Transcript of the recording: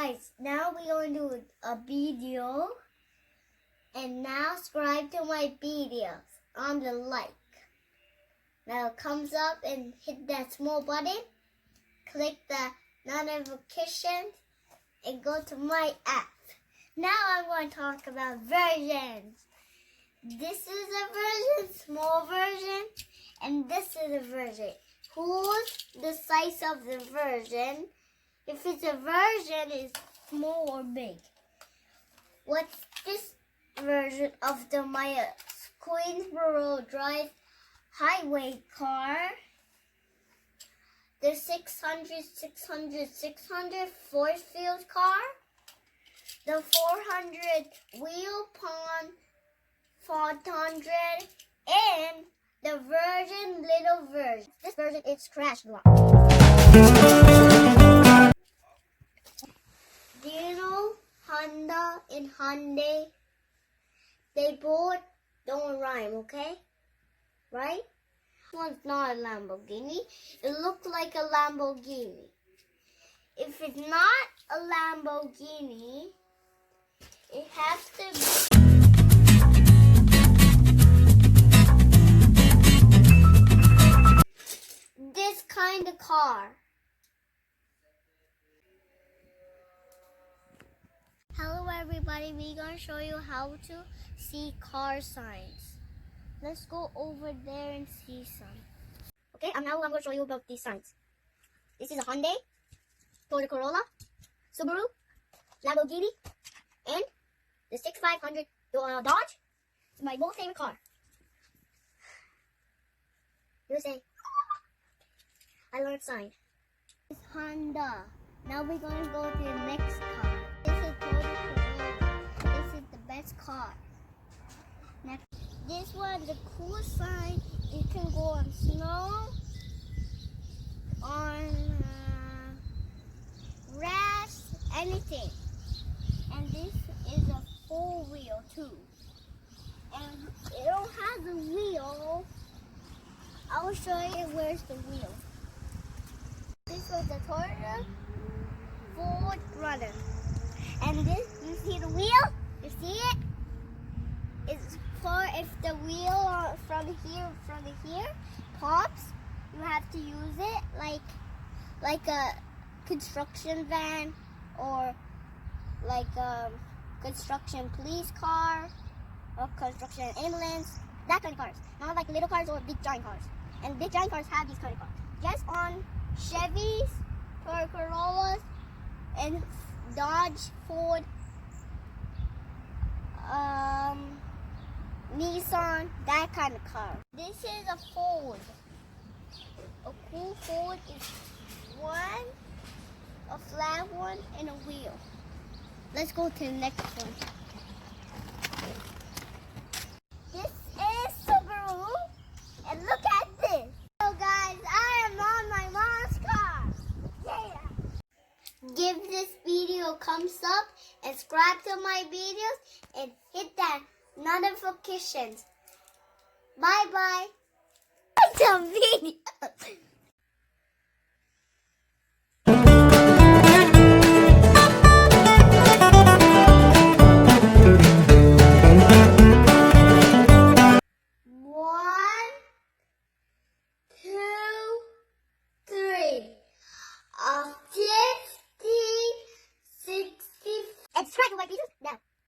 Ice. Now we're going to do a video. And now subscribe to my videos on the like. Now it comes up and hit that small button. Click the notifications and go to my app. Now I'm going to talk about versions. This is a version, small version, and this is a version. Who's the size of the version? If it's a version, it's small or big. What's this version of the Maya Queensboro Drive highway car? The 600 four-wheel car. The 400 wheel pond 400 and the version little version. This version is crash block. Do you know Honda and Hyundai? They both don't rhyme, okay? Right? This one's not a Lamborghini. It looks like a Lamborghini. If it's not a Lamborghini, it has to be this kind of car. Hello everybody, we're going to show you how to see car signs. Let's go over there and see some. Okay, now I'm going to show you about these signs. This is a Hyundai, Toyota Corolla, Subaru, Lamborghini, and the 6500 Dodge. It's my most favorite car. You say, I learned sign. It's Honda. Now we're going to go to the next car. This is Toyota Corolla. This is the best car. Next, this one, the cool sign. You can go on snow, on grass, anything. And this is a four-wheel too. And it don't have the wheel. I will show you where's the wheel. This was the Toyota Ford Runner. And this, you see the wheel? You see it? It's for if the wheel from here pops, you have to use it like a construction van or like a construction police car or construction ambulance, that kind of cars. Not like little cars or big giant cars. And big giant cars have these kind of cars. Just on Chevys, Toyota Corollas, and Dodge, Ford, Nissan, that kind of car. This is a Ford. A cool Ford is one, a flat one, and a wheel. Let's go to the next one. This is Subaru, and look at this. So guys, I am on my mom's car. Yeah. Give this video a thumbs up, and subscribe to my videos, and hit that notifications. Bye bye. Like the video.